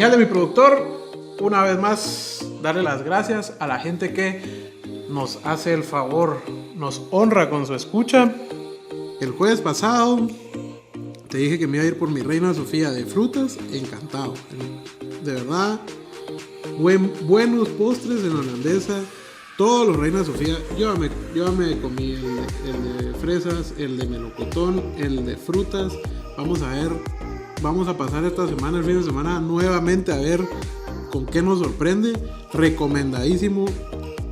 señal de mi productor, una vez más, darle las gracias a la gente que nos hace el favor, nos honra con su escucha. El jueves pasado te dije que me iba a ir por mi Reina Sofía de frutas, encantado. De verdad, buenos postres en la holandesa. Todos los Reina Sofía, yo me comí el de fresas, el de melocotón, el de frutas. Vamos a pasar esta semana, el fin de semana, nuevamente a ver con qué nos sorprende. Recomendadísimo.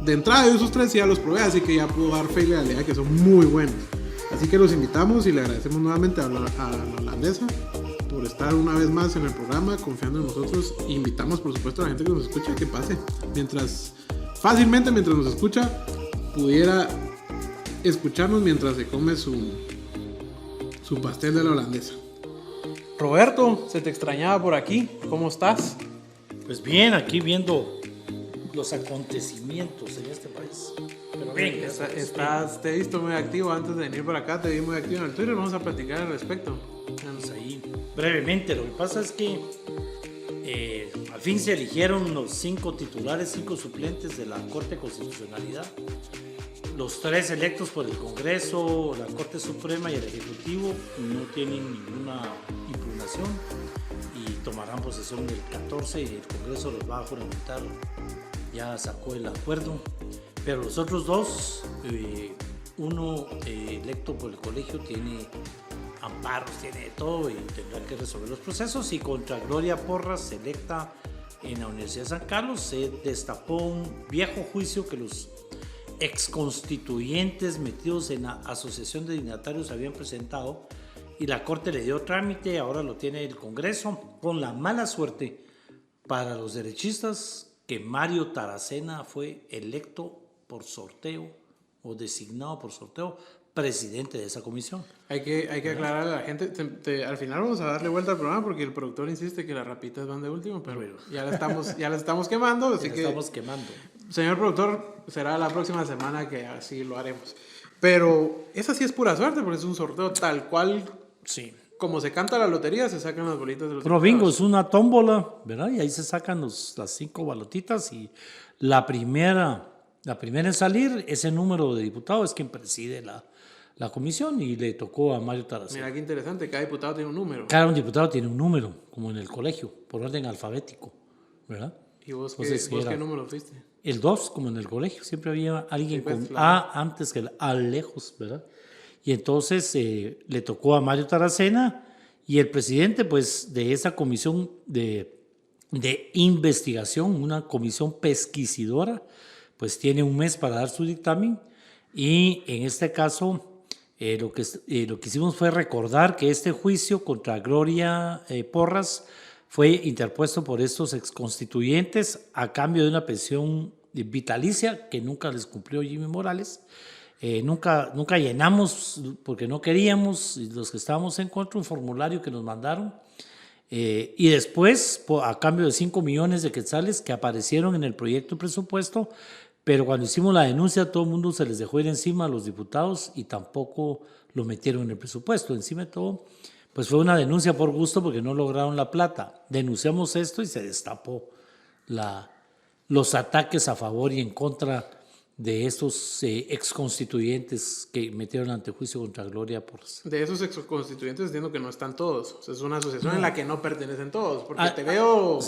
De entrada yo esos tres ya los probé, así que ya puedo dar fe y legalidad que son muy buenos. Así que los invitamos y le agradecemos nuevamente a la holandesa por estar una vez más en el programa, confiando en nosotros. Invitamos por supuesto a la gente que nos escucha que pase. Fácilmente mientras nos escucha, pudiera escucharnos mientras se come su pastel de la holandesa. Roberto, se te extrañaba por aquí. ¿Cómo estás? Pues bien, aquí viendo los acontecimientos en este país. Pero bien, te he visto muy activo antes de venir por acá, te vi muy activo en el Twitter, vamos a platicar al respecto. Vamos ahí brevemente. Lo que pasa es que al fin se eligieron los 5 titulares, 5 suplentes de la Corte de Constitucionalidad. Los 3 electos por el Congreso, la Corte Suprema y el Ejecutivo no tienen ninguna impugnación y tomarán posesión el 14 y el Congreso los va a juramentar. Ya sacó el acuerdo, pero los otros 2, uno electo por el colegio tiene amparos, tiene de todo y tendrá que resolver los procesos. Y contra Gloria Porras, electa en la Universidad de San Carlos, se destapó un viejo juicio que los exconstituyentes metidos en la asociación de dignatarios habían presentado y la Corte le dio trámite. Ahora lo tiene el Congreso, con la mala suerte para los derechistas que Mario Taracena fue electo por sorteo o designado por sorteo presidente de esa comisión. Hay que aclarar a la gente, al final vamos a darle vuelta al programa porque el productor insiste que las rapitas van de último, pero ya la estamos quemando, así que estamos quemando. Señor productor, será la próxima semana que así lo haremos. Pero esa sí es pura suerte porque es un sorteo tal cual. Sí. Como se canta la lotería, se sacan las bolitas de los Pero bingo es una tómbola, ¿verdad? Y ahí se sacan las 5 balotitas y la primera en salir, ese número de diputados es quien preside la comisión y le tocó a Mario Taracena. Mira qué interesante, cada diputado tiene un número. Cada diputado tiene un número, como en el colegio, por orden alfabético, ¿verdad? ¿Y vos qué número fuiste? El 2, como en el colegio, siempre había alguien con claro. A antes que el A lejos, ¿verdad? Y entonces le tocó a Mario Taracena y el presidente pues de esa comisión de investigación, una comisión pesquisidora, pues tiene un mes para dar su dictamen y en este caso lo que hicimos fue recordar que este juicio contra Gloria Porras fue interpuesto por estos exconstituyentes a cambio de una pensión vitalicia que nunca les cumplió Jimmy Morales. Nunca llenamos, porque no queríamos, los que estábamos en contra, un formulario que nos mandaron. Y después, a cambio de 5 millones de quetzales que aparecieron en el proyecto de presupuesto, pero cuando hicimos la denuncia, todo el mundo se les dejó ir encima a los diputados y tampoco lo metieron en el presupuesto. Encima de todo, pues fue una denuncia por gusto porque no lograron la plata. Denunciamos esto y se destapó los ataques a favor y en contra de estos exconstituyentes que metieron ante juicio contra Gloria Porras. De esos exconstituyentes entiendo que no están todos. O sea, es una asociación en la que no pertenecen todos. Porque te veo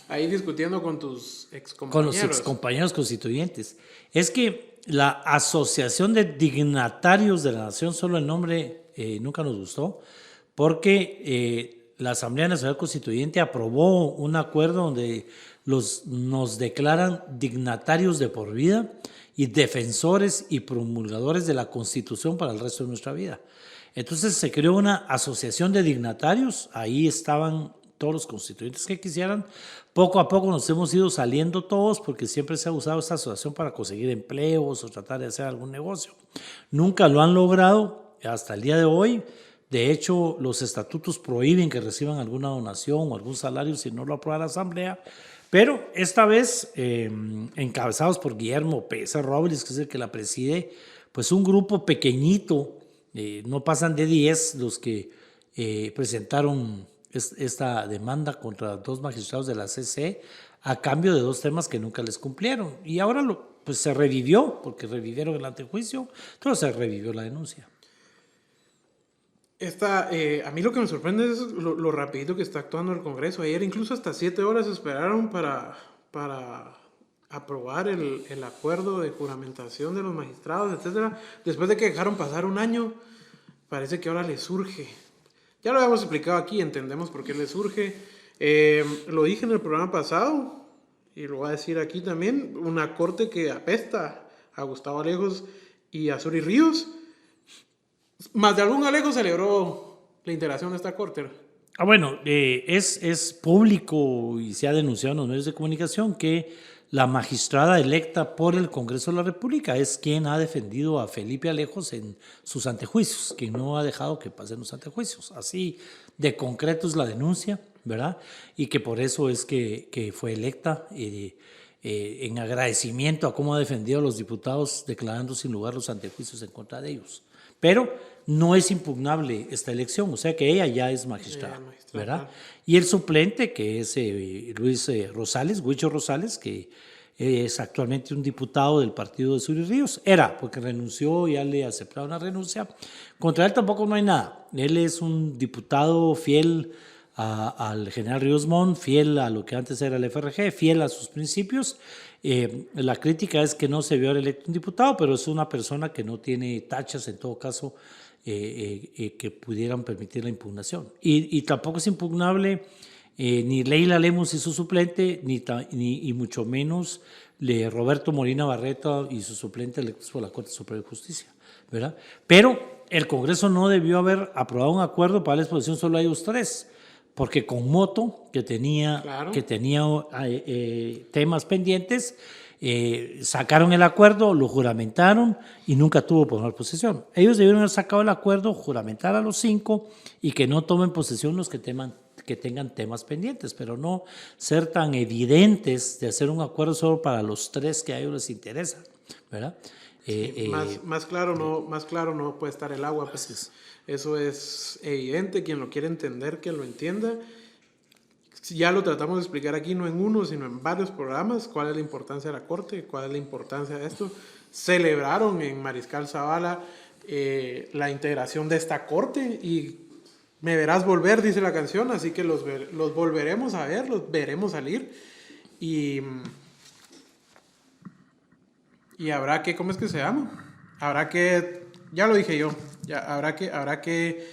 ahí discutiendo con tus excompañeros. Con los excompañeros constituyentes. Es que la Asociación de Dignatarios de la Nación, solo el nombre nunca nos gustó, porque la Asamblea Nacional Constituyente aprobó un acuerdo donde nos declaran dignatarios de por vida y defensores y promulgadores de la Constitución para el resto de nuestra vida. Entonces se creó una asociación de dignatarios, ahí estaban todos los constituyentes que quisieran. Poco a poco nos hemos ido saliendo todos porque siempre se ha usado esta asociación para conseguir empleos o tratar de hacer algún negocio. Nunca lo han logrado hasta el día de hoy. De hecho, los estatutos prohíben que reciban alguna donación o algún salario si no lo aprueba la Asamblea. Pero esta vez, encabezados por Guillermo Pérez Robles, que es el que la preside, pues un grupo pequeñito, no pasan de 10 los que presentaron esta demanda contra 2 magistrados de la CC a cambio de 2 temas que nunca les cumplieron. Y ahora pues se revivió, porque revivieron el antejuicio, entonces se revivió la denuncia. A mí lo que me sorprende es lo rapidito que está actuando el Congreso. Ayer incluso hasta 7 horas esperaron para aprobar el acuerdo de juramentación de los magistrados, etcétera. Después de que dejaron pasar un año, parece que ahora les surge. Ya lo habíamos explicado aquí, entendemos por qué les surge. Lo dije en el programa pasado y lo voy a decir aquí también. Una corte que apesta a Gustavo Alejos y a Zuri Ríos. Más de algún Alejo celebró la integración de esta corte. Bueno, es público y se ha denunciado en los medios de comunicación que la magistrada electa por el Congreso de la República es quien ha defendido a Felipe Alejos en sus antejuicios, quien no ha dejado que pasen los antejuicios. Así de concreto es la denuncia, ¿verdad? Y que por eso es que fue electa en agradecimiento a cómo ha defendido a los diputados, declarando sin lugar los antejuicios en contra de ellos. Pero no es impugnable esta elección, o sea que ella ya es magistrada, ¿verdad? Y el suplente, que es Luis Rosales, Huicho Rosales, que es actualmente un diputado del partido de Zuri Ríos, porque renunció, ya le aceptaron la renuncia. Contra él tampoco no hay nada. Él es un diputado fiel al general Ríos Montt, fiel a lo que antes era el FRG, fiel a sus principios. La crítica es que no se vio electo un diputado, pero es una persona que no tiene tachas, en todo caso, que pudieran permitir la impugnación. Y tampoco es impugnable ni Leila Lemus y su suplente, ni mucho menos Roberto Molina Barreto y su suplente electos por la Corte Suprema de Justicia, ¿verdad? Pero el Congreso no debió haber aprobado un acuerdo para la exposición solo a ellos 3, porque con Moto, que tenía temas pendientes, sacaron el acuerdo, lo juramentaron y nunca tuvo tomar posesión. Ellos debieron haber sacado el acuerdo, juramentar a los 5 y que no tomen posesión los que tengan temas pendientes, pero no ser tan evidentes de hacer un acuerdo solo para los 3 que a ellos les interesa, ¿verdad? Más claro no puede estar el agua, pues. Eso es evidente, quien lo quiere entender, que lo entienda. Ya lo tratamos de explicar aquí, no en uno, sino en varios programas, cuál es la importancia de la Corte, cuál es la importancia de esto. Celebraron en Mariscal Zavala la integración de esta Corte y me verás volver, dice la canción, así que los volveremos a ver, los veremos salir y habrá que, ¿cómo es que se llama? Habrá que, ya lo dije yo, habrá que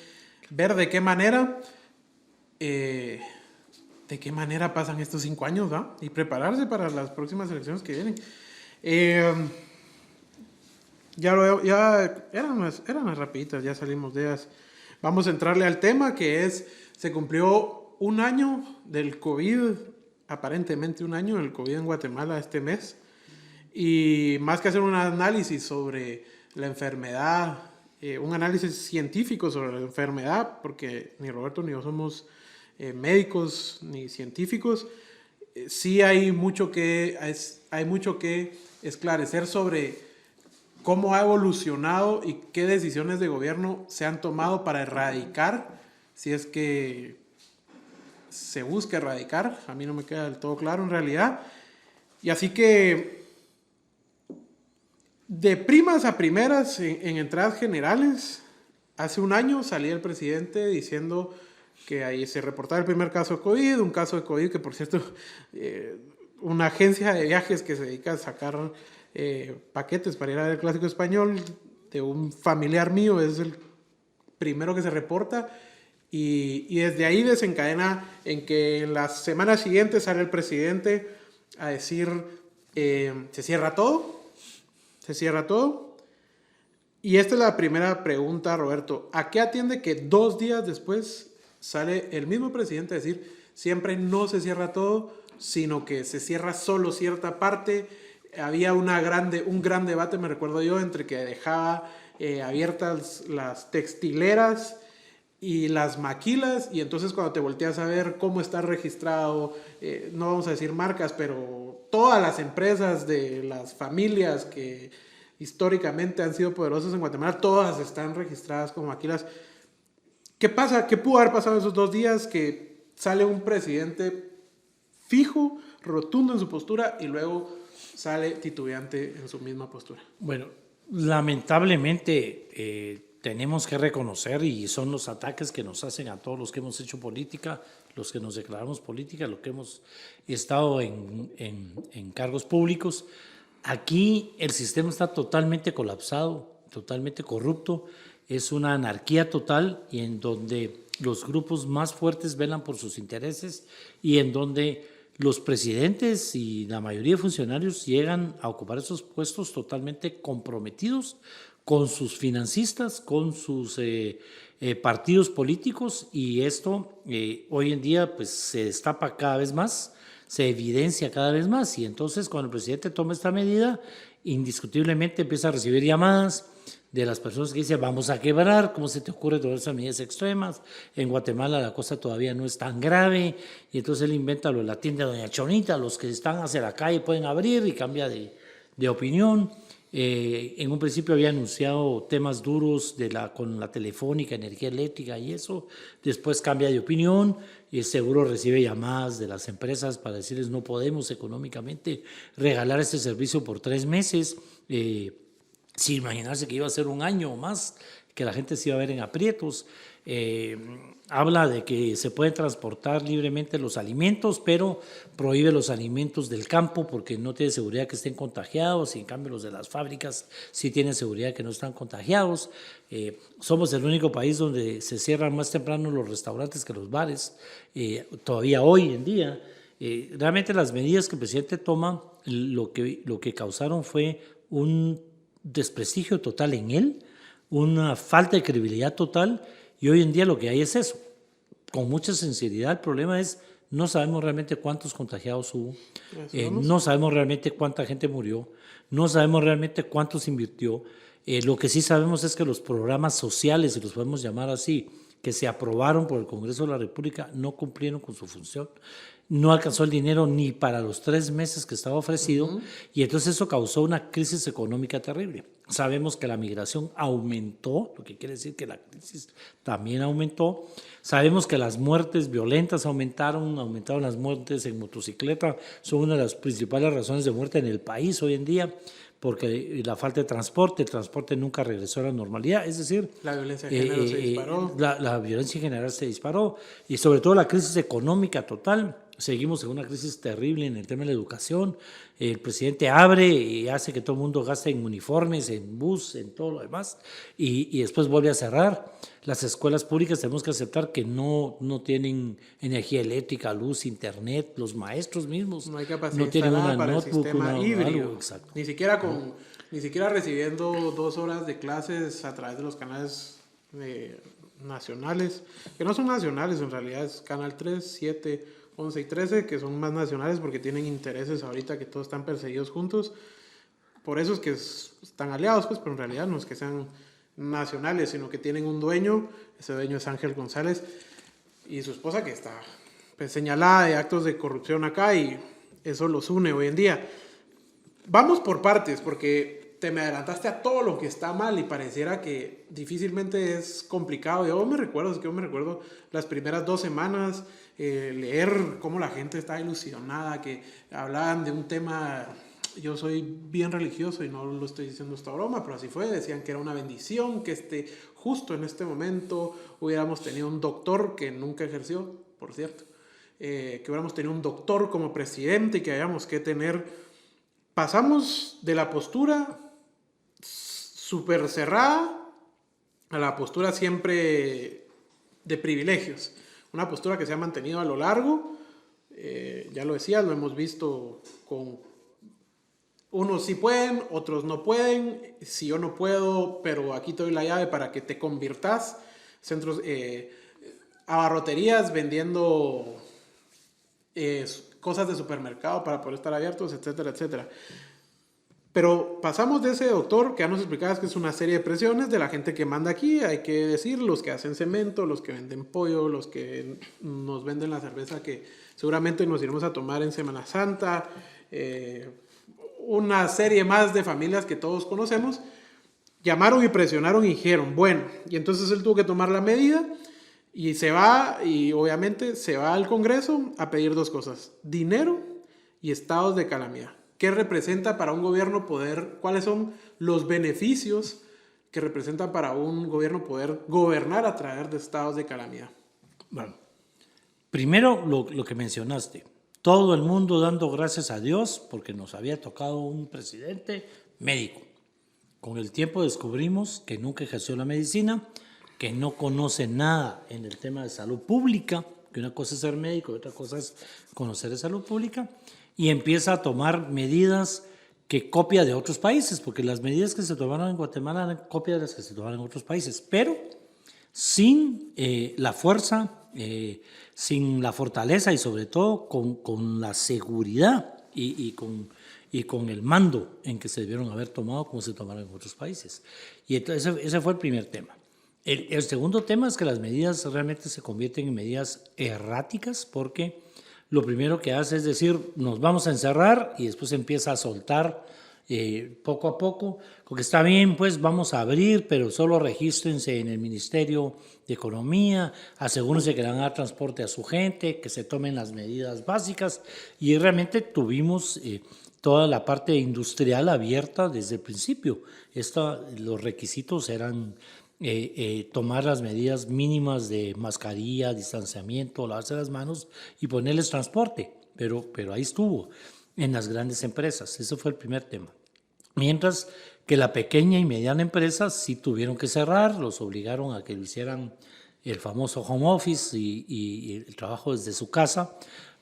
ver de qué manera pasan estos 5 años, ¿va? Y prepararse para las próximas elecciones que vienen. Ya eran unas rapiditas, ya salimos de ellas. Vamos a entrarle al tema se cumplió un año del COVID, aparentemente un año del COVID en Guatemala este mes. Y más que hacer un análisis sobre la enfermedad, un análisis científico sobre la enfermedad, porque ni Roberto ni yo somos médicos ni científicos, sí hay mucho que esclarecer sobre cómo ha evolucionado y qué decisiones de gobierno se han tomado para erradicar, si es que se busca erradicar. A mí no me queda del todo claro en realidad. Y así que, de primas a primeras, en entradas generales, hace un año salía el presidente diciendo que ahí se reportaba el primer caso de COVID, un caso de COVID que, por cierto, una agencia de viajes que se dedica a sacar paquetes para ir a ver el Clásico Español de un familiar mío es el primero que se reporta, y desde ahí desencadena en que en las semanas siguientes sale el presidente a decir se cierra todo. Y esta es la primera pregunta, Roberto. ¿A qué atiende que 2 días después sale el mismo presidente a decir siempre no se cierra todo, sino que se cierra solo cierta parte? Había un gran debate, me recuerdo yo, entre que dejaba abiertas las textileras y las maquilas, y entonces cuando te volteas a ver cómo está registrado, no vamos a decir marcas, pero todas las empresas de las familias que históricamente han sido poderosas en Guatemala, todas están registradas como maquilas. ¿Qué pasa? ¿Qué pudo haber pasado esos 2 días? Que sale un presidente fijo, rotundo en su postura y luego sale titubeante en su misma postura. Bueno, lamentablemente tenemos que reconocer, y son los ataques que nos hacen a todos los que hemos hecho política, los que nos declaramos política, los que hemos estado en cargos públicos. Aquí el sistema está totalmente colapsado, totalmente corrupto, es una anarquía total, y en donde los grupos más fuertes velan por sus intereses y en donde los presidentes y la mayoría de funcionarios llegan a ocupar esos puestos totalmente comprometidos con sus financistas, con sus partidos políticos, y esto hoy en día pues se destapa cada vez más, se evidencia cada vez más, y entonces cuando el presidente toma esta medida, indiscutiblemente empieza a recibir llamadas de las personas que dicen vamos a quebrar, ¿cómo se te ocurre tomar esas medidas extremas? En Guatemala la cosa todavía no es tan grave, y entonces él inventa lo de la tienda de Doña Chonita, los que están hacia la calle pueden abrir, y cambia de opinión. En un principio había anunciado temas duros con la telefónica, energía eléctrica y eso, después cambia de opinión y seguro recibe llamadas de las empresas para decirles no podemos económicamente regalar este servicio por 3 meses, sin imaginarse que iba a ser un año o más, que la gente se iba a ver en aprietos. Habla de que se pueden transportar libremente los alimentos, pero prohíbe los alimentos del campo porque no tiene seguridad que estén contagiados, y en cambio los de las fábricas sí tienen seguridad que no están contagiados. Somos el único país donde se cierran más temprano los restaurantes que los bares, todavía hoy en día. Realmente las medidas que el presidente toma lo que causaron fue un desprestigio total en él, una falta de credibilidad total, y hoy en día lo que hay es eso. Con mucha sinceridad, el problema es no sabemos realmente cuántos contagiados hubo, no sabemos realmente cuánta gente murió, no sabemos realmente cuántos invirtió. Lo que sí sabemos es que los programas sociales, si los podemos llamar así, que se aprobaron por el Congreso de la República, no cumplieron con su función. No alcanzó el dinero ni para los 3 meses que estaba ofrecido, y entonces eso causó una crisis económica terrible. Sabemos que la migración aumentó, lo que quiere decir que la crisis también aumentó. Sabemos que las muertes violentas aumentaron las muertes en motocicleta, son una de las principales razones de muerte en el país hoy en día, porque la falta de transporte, el transporte nunca regresó a la normalidad, es decir, la violencia de género se disparó. La violencia en general se disparó, y sobre todo la crisis económica total. Seguimos en una crisis terrible en el tema de la educación. El presidente abre y hace que todo el mundo gaste en uniformes, en bus, en todo lo demás, y después vuelve a cerrar. Las escuelas públicas tenemos que aceptar que no tienen energía eléctrica, luz, internet. Los maestros mismos no hay capacidad no tienen una para notebook, el sistema híbrido. algo, exacto. Ni siquiera recibiendo 2 horas de clases a través de los canales nacionales, que no son nacionales en realidad, es Canal 3, 7, 11 y 13, que son más nacionales porque tienen intereses ahorita que todos están perseguidos juntos. Por eso es que están aliados, pues, pero en realidad no es que sean nacionales, sino que tienen un dueño. Ese dueño es Ángel González y su esposa, que está pues señalada de actos de corrupción acá, y eso los une hoy en día. Vamos por partes, porque te me adelantaste a todo lo que está mal y pareciera que difícilmente es complicado. Yo me recuerdo las primeras 2 semanas, leer cómo la gente estaba ilusionada, que hablaban de un tema. Yo soy bien religioso y no lo estoy diciendo esta broma, pero así fue. Decían que era una bendición que justo en este momento hubiéramos tenido un doctor que nunca ejerció, por cierto, que hubiéramos tenido un doctor como presidente y que hayamos que tener. Pasamos de la postura súper cerrada a la postura siempre de privilegios. Una postura que se ha mantenido a lo largo. Ya lo decía, lo hemos visto con unos sí pueden, otros no pueden. Si yo no puedo, pero aquí te doy la llave para que te convirtas. Centros, abarroterías vendiendo cosas de supermercado para poder estar abiertos, etcétera, etcétera. Pero pasamos de ese doctor que ya nos explicabas que es una serie de presiones de la gente que manda aquí, hay que decir, los que hacen cemento, los que venden pollo, los que nos venden la cerveza que seguramente nos iremos a tomar en Semana Santa, una serie más de familias que todos conocemos, llamaron y presionaron y dijeron, bueno, y entonces él tuvo que tomar la medida Y se va, y obviamente se va al Congreso a pedir dos cosas: dinero y estados de calamidad. ¿Qué representa para un gobierno poder, cuáles son los beneficios que representa para un gobierno poder gobernar a través de estados de calamidad? Bueno, primero lo que mencionaste, todo el mundo dando gracias a Dios porque nos había tocado un presidente médico. Con el tiempo descubrimos que nunca ejerció la medicina, que no conoce nada en el tema de salud pública, que una cosa es ser médico y otra cosa es conocer de salud pública, y empieza a tomar medidas que copia de otros países, porque las medidas que se tomaron en Guatemala eran copia de las que se tomaron en otros países, pero sin la fuerza, sin la fortaleza y sobre todo con la seguridad y con el mando en que se debieron haber tomado como se tomaron en otros países. Y entonces ese fue el primer tema. El segundo tema es que las medidas realmente se convierten en medidas erráticas porque lo primero que hace es decir, nos vamos a encerrar y después empieza a soltar poco a poco, porque está bien, pues vamos a abrir, pero solo regístrense en el Ministerio de Economía, asegúrense que le van a dar transporte a su gente, que se tomen las medidas básicas, y realmente tuvimos toda la parte industrial abierta desde el principio. Los requisitos eran tomar las medidas mínimas de mascarilla, distanciamiento, lavarse las manos y ponerles transporte, pero ahí estuvo en las grandes empresas. Ese fue el primer tema. Mientras que la pequeña y mediana empresa sí tuvieron que cerrar, los obligaron a que lo hicieran el famoso home office y el trabajo desde su casa,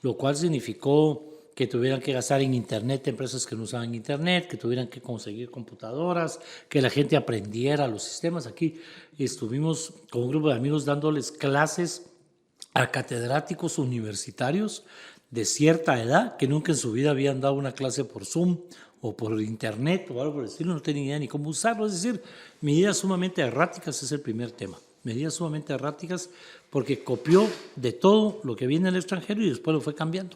lo cual significó que tuvieran que gastar en internet, empresas que no usaban internet, que tuvieran que conseguir computadoras, que la gente aprendiera los sistemas. Aquí estuvimos con un grupo de amigos dándoles clases a catedráticos universitarios de cierta edad que nunca en su vida habían dado una clase por Zoom o por internet o algo por el estilo, no tenían idea ni cómo usarlo. Es decir, medidas sumamente erráticas es el primer tema. Medidas sumamente erráticas porque copió de todo lo que viene del extranjero y después lo fue cambiando.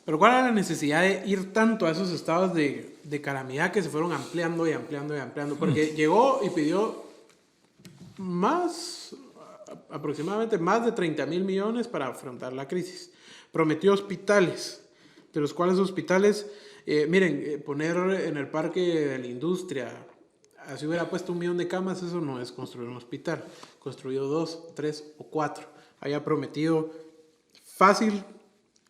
Pero ¿cuál era la necesidad de ir tanto a esos estados de calamidad que se fueron ampliando y ampliando y ampliando? Porque llegó y pidió aproximadamente más de 30,000 millones para afrontar la crisis. Prometió hospitales, de los cuales hospitales, poner en el parque de la industria, si hubiera puesto 1 millón de camas, eso no es construir un hospital. Construyó 2, 3 o 4. Había prometido fácil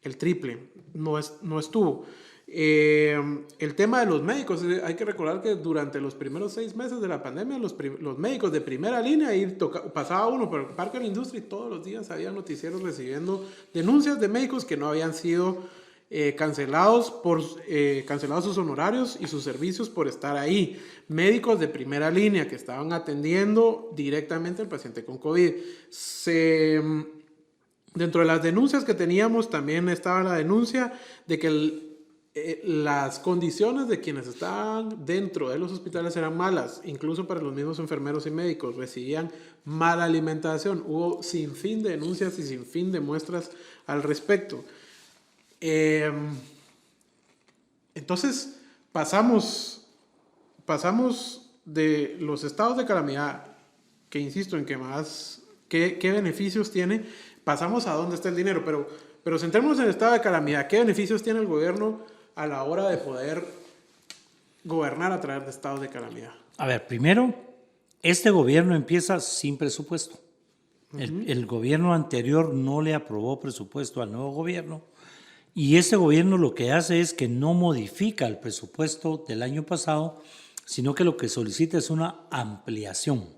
el triple, no estuvo. El tema de los médicos, hay que recordar que durante los primeros 6 meses de la pandemia, los médicos de primera línea, pasaba uno por el Parque de la Industria y todos los días había noticieros recibiendo denuncias de médicos que no habían sido cancelados sus honorarios y sus servicios por estar ahí. Médicos de primera línea que estaban atendiendo directamente al paciente con COVID. Dentro de las denuncias que teníamos también estaba la denuncia de que las condiciones de quienes estaban dentro de los hospitales eran malas, incluso para los mismos enfermeros y médicos, recibían mala alimentación. Hubo sin fin de denuncias y sin fin de muestras al respecto. Entonces pasamos de los estados de calamidad, que insisto en que más, ¿qué beneficios tiene? Pasamos a dónde está el dinero, pero centrémonos en el estado de calamidad. ¿Qué beneficios tiene el gobierno a la hora de poder gobernar a través de estados de calamidad? A ver, primero, este gobierno empieza sin presupuesto. El gobierno anterior no le aprobó presupuesto al nuevo gobierno y este gobierno lo que hace es que no modifica el presupuesto del año pasado, sino que lo que solicita es una ampliación.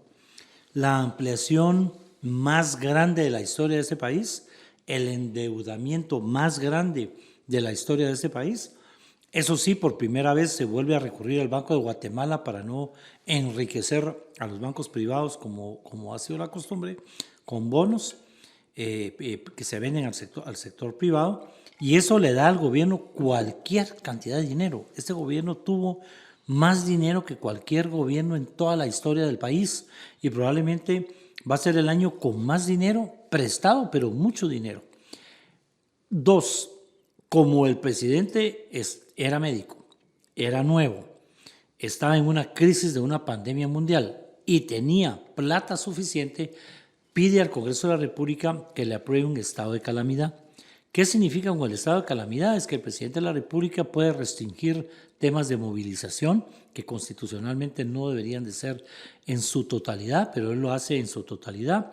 La ampliación más grande de la historia de este país, el endeudamiento más grande de la historia de este país. Eso sí, por primera vez se vuelve a recurrir al Banco de Guatemala para no enriquecer a los bancos privados como ha sido la costumbre, con bonos que se venden al sector privado, y eso le da al gobierno cualquier cantidad de dinero. Este gobierno tuvo más dinero que cualquier gobierno en toda la historia del país y probablemente va a ser el año con más dinero prestado, pero mucho dinero. 2, como el presidente era médico, era nuevo, estaba en una crisis de una pandemia mundial y tenía plata suficiente, pide al Congreso de la República que le apruebe un estado de calamidad. ¿Qué significa un estado de calamidad? Es que el presidente de la República puede restringir temas de movilización que constitucionalmente no deberían de ser en su totalidad, pero él lo hace en su totalidad.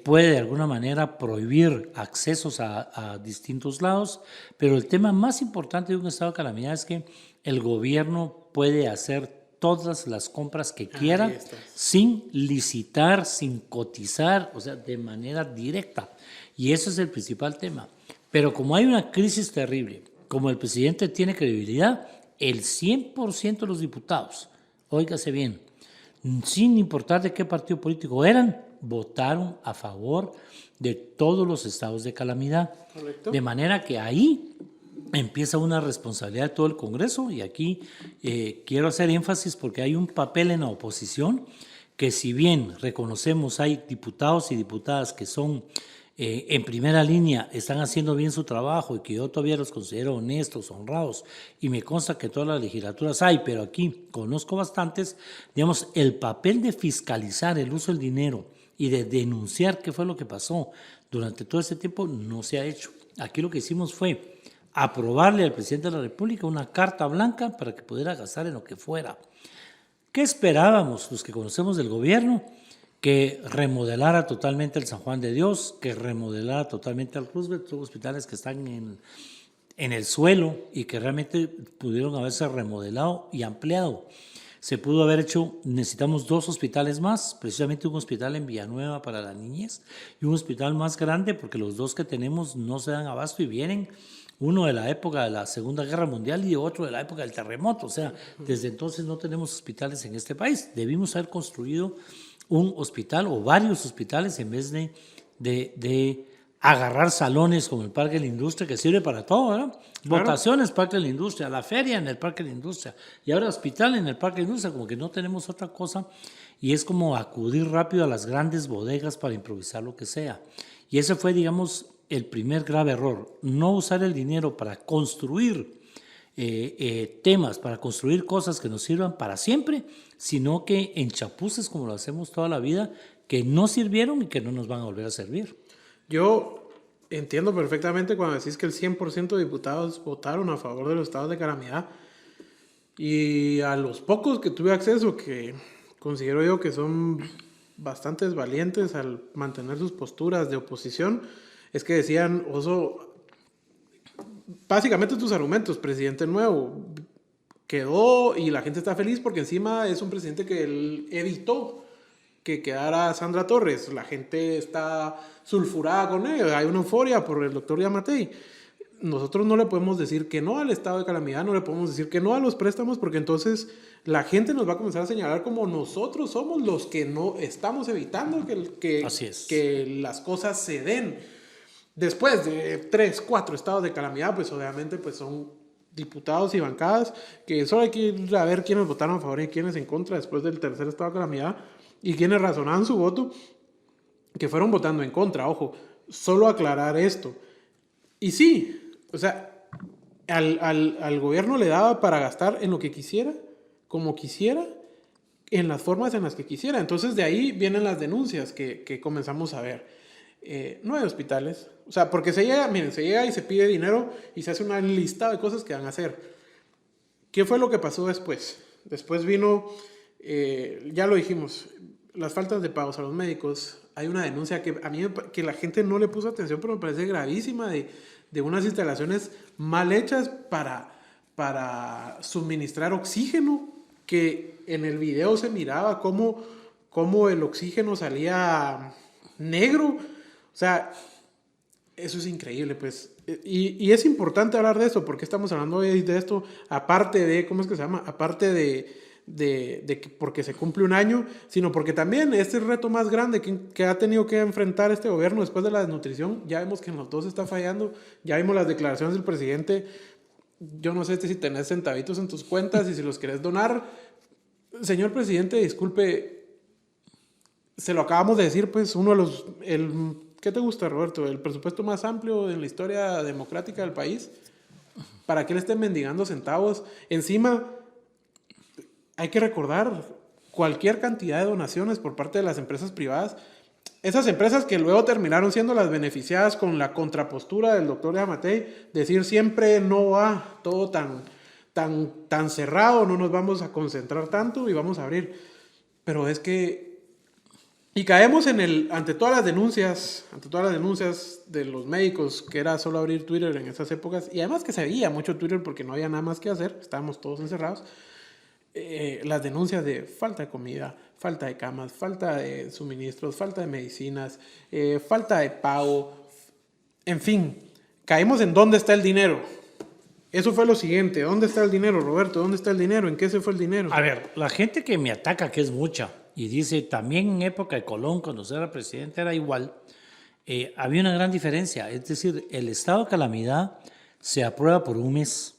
Puede de alguna manera prohibir accesos a distintos lados, pero el tema más importante de un estado de calamidad es que el gobierno puede hacer todas las compras que quiera sin licitar, sin cotizar, o sea, de manera directa. Y eso es el principal tema. Pero como hay una crisis terrible, como el presidente tiene credibilidad, el 100% de los diputados, óigase bien, sin importar de qué partido político eran, votaron a favor de todos los estados de calamidad. Correcto. De manera que ahí empieza una responsabilidad de todo el Congreso, y aquí quiero hacer énfasis porque hay un papel en la oposición que, si bien reconocemos hay diputados y diputadas que son en primera línea, están haciendo bien su trabajo y que yo todavía los considero honestos, honrados, y me consta que en todas las legislaturas hay, pero aquí conozco bastantes, digamos, el papel de fiscalizar el uso del dinero y de denunciar qué fue lo que pasó durante todo ese tiempo no se ha hecho. Aquí lo que hicimos fue aprobarle al presidente de la República una carta blanca para que pudiera gastar en lo que fuera. ¿Qué esperábamos los que conocemos del gobierno? Que remodelara totalmente el San Juan de Dios, que remodelara totalmente el Roosevelt, son hospitales que están en el suelo y que realmente pudieron haberse remodelado y ampliado. Se pudo haber hecho, necesitamos 2 hospitales más, precisamente un hospital en Villanueva para la niñez y un hospital más grande porque los 2 que tenemos no se dan abasto y vienen, uno de la época de la Segunda Guerra Mundial y otro de la época del terremoto. O sea, desde entonces no tenemos hospitales en este país. Debimos haber construido un hospital o varios hospitales en vez de agarrar salones como el Parque de la Industria, que sirve para todo, ¿verdad? Claro. Votaciones, Parque de la Industria, la feria en el Parque de la Industria y ahora hospital en el Parque de la Industria, como que no tenemos otra cosa, y es como acudir rápido a las grandes bodegas para improvisar lo que sea. Y ese fue, digamos, el primer grave error, no usar el dinero para construir temas, para construir cosas que nos sirvan para siempre, sino que en chapuces como lo hacemos toda la vida, que no sirvieron y que no nos van a volver a servir. Yo entiendo perfectamente cuando decís que el 100% de diputados votaron a favor de los estados de calamidad, y a los pocos que tuve acceso, que considero yo que son bastantes valientes al mantener sus posturas de oposición, es que decían, Oso, básicamente tus argumentos, presidente nuevo, quedó y la gente está feliz porque encima es un presidente que él evitó que quedara Sandra Torres. La gente está sulfurada con él, hay una euforia por el doctor Yamatei. Nosotros no le podemos decir que no al estado de calamidad, no le podemos decir que no a los préstamos, porque entonces la gente nos va a comenzar a señalar como nosotros somos los que no estamos evitando que las cosas se den. Después de 3, 4 estados de calamidad, pues obviamente pues son diputados y bancadas que solo hay que ir a ver quiénes votaron a favor y quiénes en contra después del tercer estado de calamidad, y quienes razonaban su voto que fueron votando en contra. Ojo, solo aclarar esto. Y sí, o sea, al gobierno le daba para gastar en lo que quisiera, como quisiera, en las formas en las que quisiera. Entonces de ahí vienen las denuncias que comenzamos a ver. No hay hospitales, o sea, porque se llega y se pide dinero y se hace una lista de cosas que van a hacer. ¿Qué fue lo que pasó después? Después vino, ya lo dijimos, las faltas de pagos a los médicos. Hay una denuncia que a mí que la gente no le puso atención, pero me parece gravísima, de unas instalaciones mal hechas para suministrar oxígeno, que en el video se miraba cómo el oxígeno salía negro. O sea, eso es increíble, pues. Y es importante hablar de eso, porque estamos hablando hoy de esto, aparte de, ¿cómo es que se llama? Aparte de que porque se cumple un año, sino porque también este es el reto más grande que ha tenido que enfrentar este gobierno después de la desnutrición. Ya vemos que en los 2 está fallando, ya vimos las declaraciones del presidente. Yo no sé si tenés centavitos en tus cuentas y si los querés donar. Señor presidente, disculpe, se lo acabamos de decir, pues uno de los... ¿Qué te gusta, Roberto? El presupuesto más amplio en la historia democrática del país. ¿Para qué le estén mendigando centavos? Encima, hay que recordar, cualquier cantidad de donaciones por parte de las empresas privadas esas empresas que luego terminaron siendo las beneficiadas con la contrapostura del doctor Yamatei, decir siempre no va todo tan cerrado, no nos vamos a concentrar tanto y vamos a abrir. Pero es que... Y caemos ante todas las denuncias de los médicos, que era solo abrir Twitter en esas épocas, y además que se veía mucho Twitter porque no había nada más que hacer, estábamos todos encerrados, las denuncias de falta de comida, falta de camas, falta de suministros, falta de medicinas, falta de pago, en fin, caímos en dónde está el dinero. Eso fue lo siguiente, ¿dónde está el dinero, Roberto? ¿Dónde está el dinero? ¿En qué se fue el dinero? A ver, la gente que me ataca, que es mucha, y dice también en época de Colón, cuando era presidente, era igual, había una gran diferencia. Es decir, el estado de calamidad se aprueba por un mes.